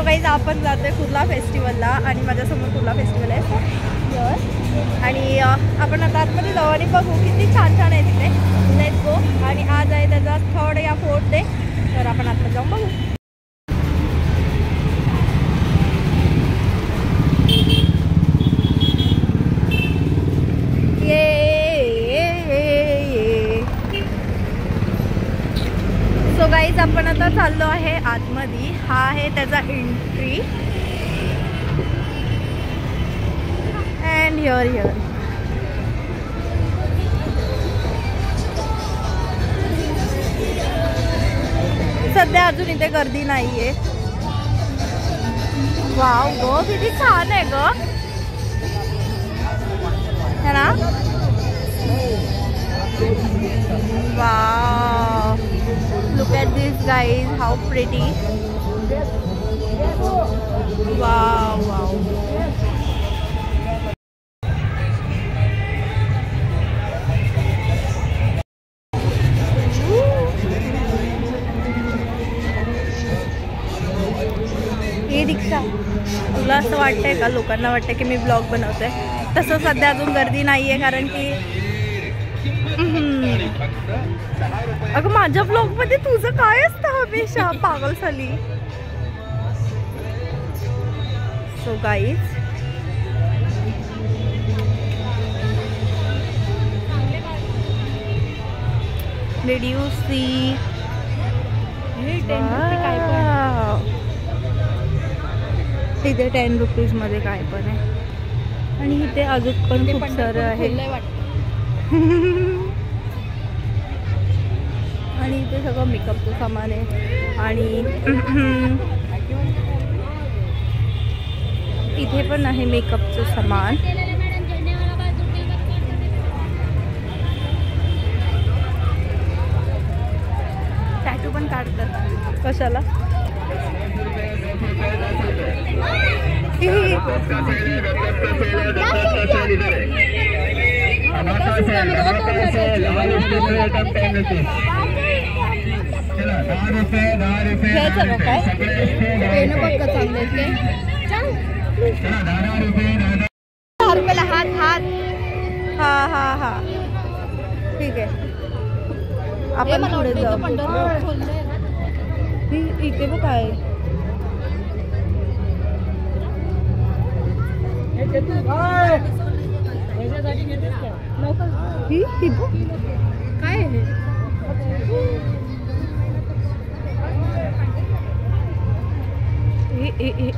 So guys आपण जातोय कुर्ला फेस्टिवलला आणि माझ्यासमोर कुर्ला फेस्टिवल आहे आणि आपण आता आतमध्ये जाऊ आणि बघू किती छान छान आहे तिथे. Let's go. आणि आज आहे त्याचा 3rd या 4th डे, तर आपण आतमध्ये जाऊन बघू. सो गाईज आपण आता चाललो आहे आतमध्ये. हा आहे त्याचा एंट्री अँड हिअर सध्या अजून इथे गर्दी नाहीये. वाव गो किती छान आहे ग है ना. वाव look at this guys, how pretty. Wow. ही रिक्षा तुला असं वाटतंय का लोकांना वाटतंय की मी ब्लॉग बनवते. तसं सध्या अजून गर्दी नाहीये कारण की अगं माझ्या ब्लॉग मध्ये तुझं काय असतं हमेशा पागल झाली. So guys did you see इथे 10 रुपीज मध्ये काय पण आहे आणि इथे अजून पण खूप सारं आहे आणि इथे सगळं मेकअपचं सामान आहे आणि इथे पण आहे मेकअपचं सामान. टॅटू पण काढतात कशाला. हात हा ठीक आहे आपण पुढे जाऊ. इथे बघ काय काय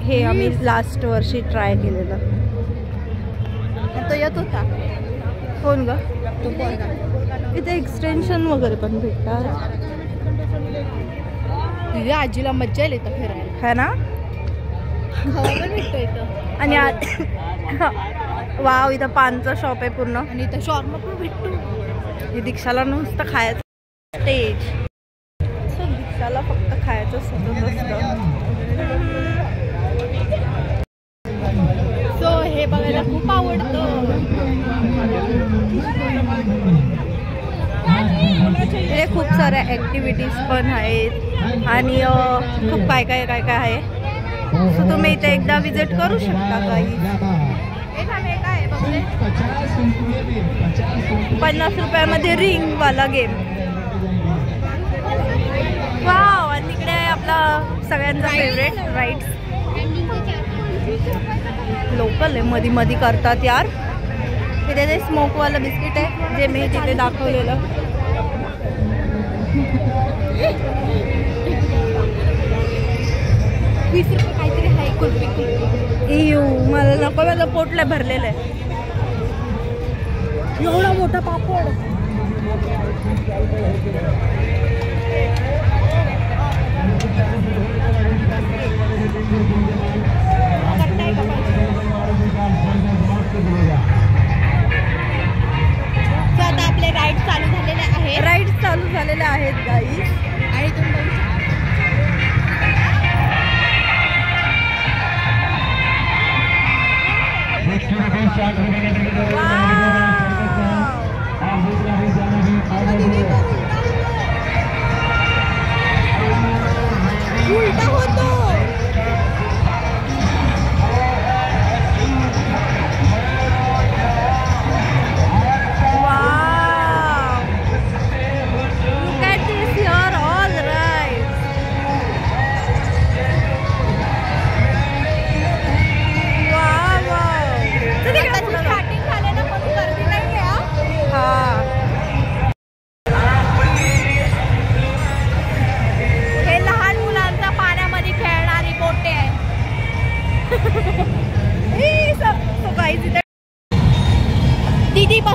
हे आम्ही लास्ट वर्षी ट्राय केलेलं. तो येत होता कोण ग तो कोण. इथे एक्सटेन्शन वगैरे पण भेटतात. तुझ्या आजीला मज्जा येईल इथं फिरायला है ना. खवा पण भेटतो इथं आणि वाव इथं पानचं शॉप आहे पूर्ण आणि इथं शॉर्मा पण भेटतो. दीक्षाला नुसतं खायचं स्टेज. सो दीक्षाला फक्त खायचं सतत असतं. सो हे बघायला खूप आवडतं. इथे खूप साऱ्या ॲक्टिव्हिटीज पण आहेत आणि खूप काय आहे. सो तुम्ही इथे एकदा विजिट करू शकता. काही 50 रुपयामध्ये रिंग वाला गेम. वाव. आणि तिकडे आहे आपला सगळ्यांचा फेवरेट राईड्स. लोकल आहे मध्ये करतात यार. तिथे ते स्मोकवाला बिस्किट आहे जे मी तिथे दाखवलेलं. 20 रुपये काहीतरी आहे कुल्फी. येऊ मला नको. माझं पोटला भरलेलं आहे. एवढा मोठा पापड. आता आपले राईड चालू झालेले आहेत गाईज. आणि तुम्ही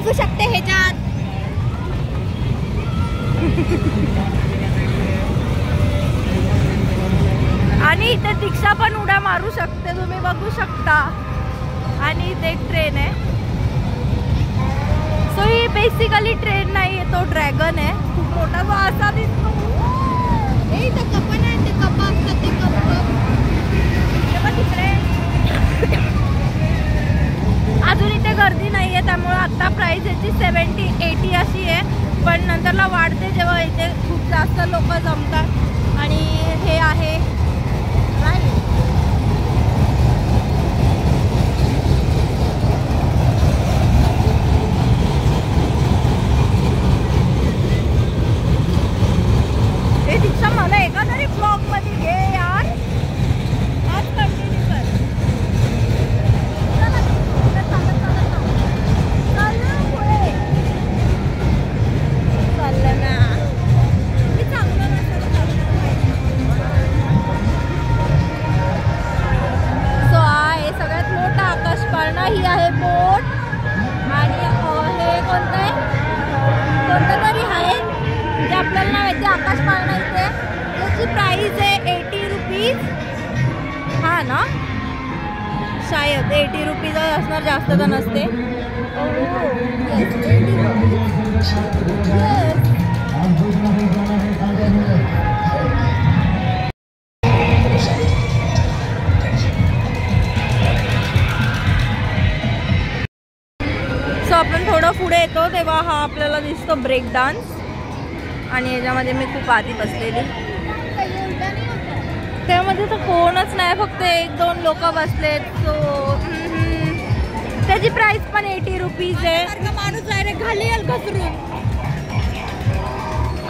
बसू शकते ह्याच्यात. आणि इथे दीक्षा पण उड्या मारू शकते, तुम्ही बघू शकता. आणि इथे एक ट्रेन आहे. सो ही बेसिकली ट्रेन नाही आहे, तो ड्रॅगन आहे. खूप मोठा जो असा दिसतो. अजून इथे गर्दी नाही आहे, त्यामुळे आता प्राइस याची 70-80 अशी आहे. पण नंतरला वाढते जेव्हा इथे खूप जास्त लोक जमतात. आणि हे आहे हे. दीक्षा मला एका तरी ब्लॉग मध्ये घे यार. आज कंटिन्यू कर. चाललं ना. सो आहे सगळ्यात मोठा आकाश पाळणा. ही आहे बोट. आणि हे कोणतं आहे, कोणतं तरी आहे जे आपल्याला नाव येते आकाश पाळणा. इथे त्याची प्राइस आहे 80 रुपीज. हा ना, शायद 80 रुपीज असणार, जास्त तर नसते. सो आपण थोडं पुढे येतो तेव्हा हा आपल्याला दिसतो ब्रेक डान्स. आणि याच्यामध्ये मी खूप आधी बसलेली. त्यामध्ये तर कोणच नाही, फक्त 1-2 लोक बसलेत. सो त्याची प्राइस पण 80 रुपीज आहे. माणूस डायरेक्ट घालेल घसरून.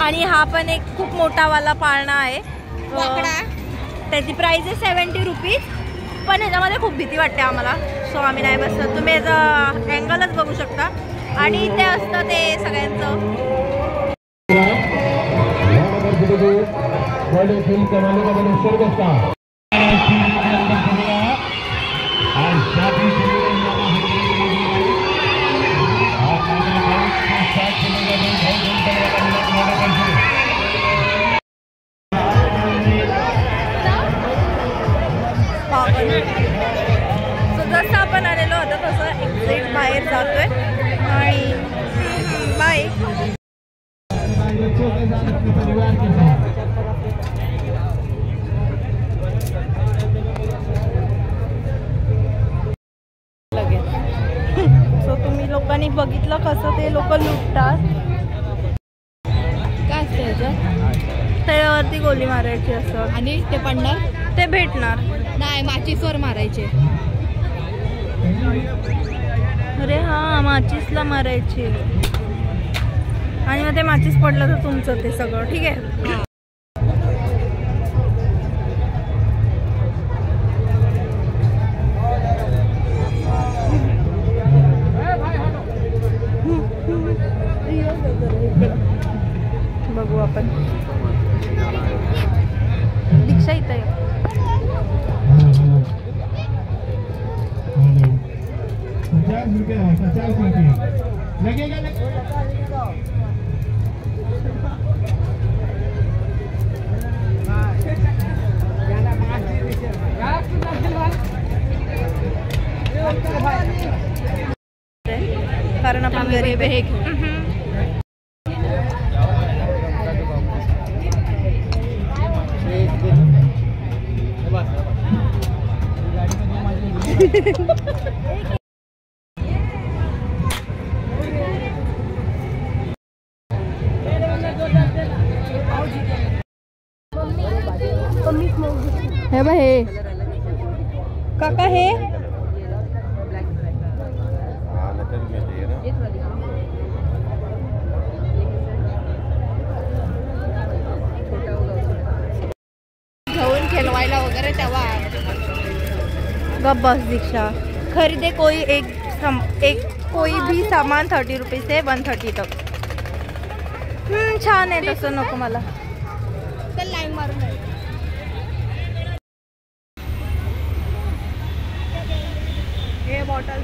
आणि हा पण एक खूप मोठा वाला पाळणा आहे. त्याची प्राइस आहे 70 रुपीज. पण ह्याच्यामध्ये खूप भीती वाटते आम्हाला, सो आम्ही नाही बसत. तुम्ही याचा अँगलच बघू शकता. आणि इथे असतं ते सगळ्यांचं जसं आपण आलेलो होतो तसं एक्झिट बाहेर जातोय. आणि बाय. सो तुम्ही लोकांनी बघितलं कसं ते लोक लुटतात. काय असतं ह्याच्यात, त्याच्यावरती गोळी मारायची असं. आणि ते पडणार, ते भेटणार नाही. माचीसवर मारायचे. अरे हा, माचीसला मारायची. आणि मग ते माचीस पडलं तर तुमचं ते सगळं ठीक आहे. बघू आपण. दीक्षा इथं आहे. कारण आपण गरीब आहे. हे बघ, हे काका हे घेऊन खेळवायला वगैरे तेव्हा. गप बस दीक्षा. खरीदे कोई एक कोई भी सामान 30 रुपये से 130 तक. छान आहे, तसं नको मला. तर लाईन मारून हे बॉटल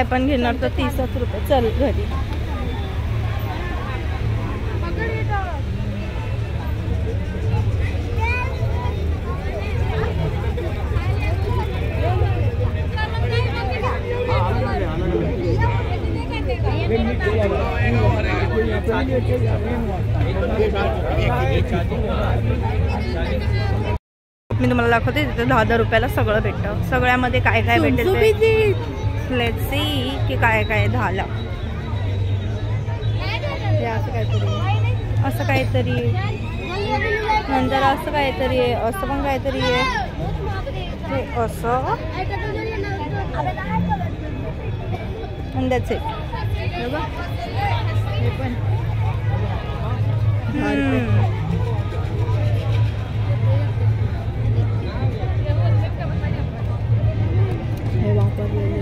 काय पण घेणार तर 30च रुपये. चल घरी. मी तुम्हाला दाखवते तिथे 10-10 रुपयाला सगळं भेटतं. सगळ्यामध्ये काय काय भेटेल लेट्स सी की काय काय 10ला. असं काहीतरी नंतर असं काहीतरी आहे, असं पण काहीतरी आहे, हे असं and that's it. हे पण हे वापरलेले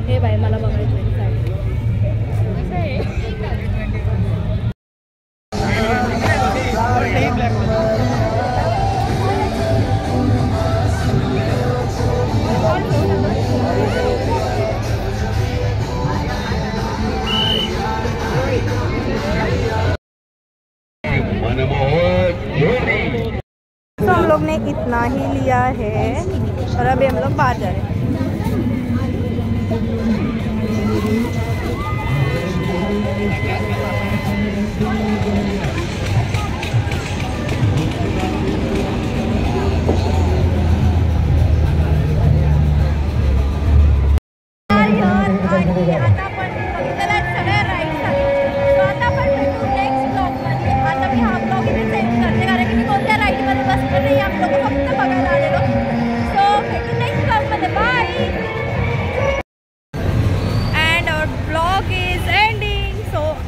हे बाई मला बघायचं तो हम लोग ने इतना ही लिया है और अभी हम लोग बाहर जा रहे हैं.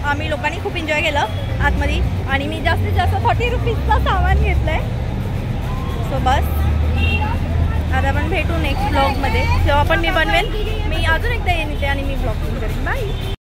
आम्ही लोकांनी खूप एन्जॉय केलं आतमध्ये आणि मी जास्तीत जास्त 40 रुपीजचं सामान घेतलंय. सो बस आता आपण भेटू नेक्स्ट ब्लॉगमध्ये. जेव्हा पण मी बनवेल मी अजून एकदा येईन इथे आणि मी ब्लॉग करेन. बाय.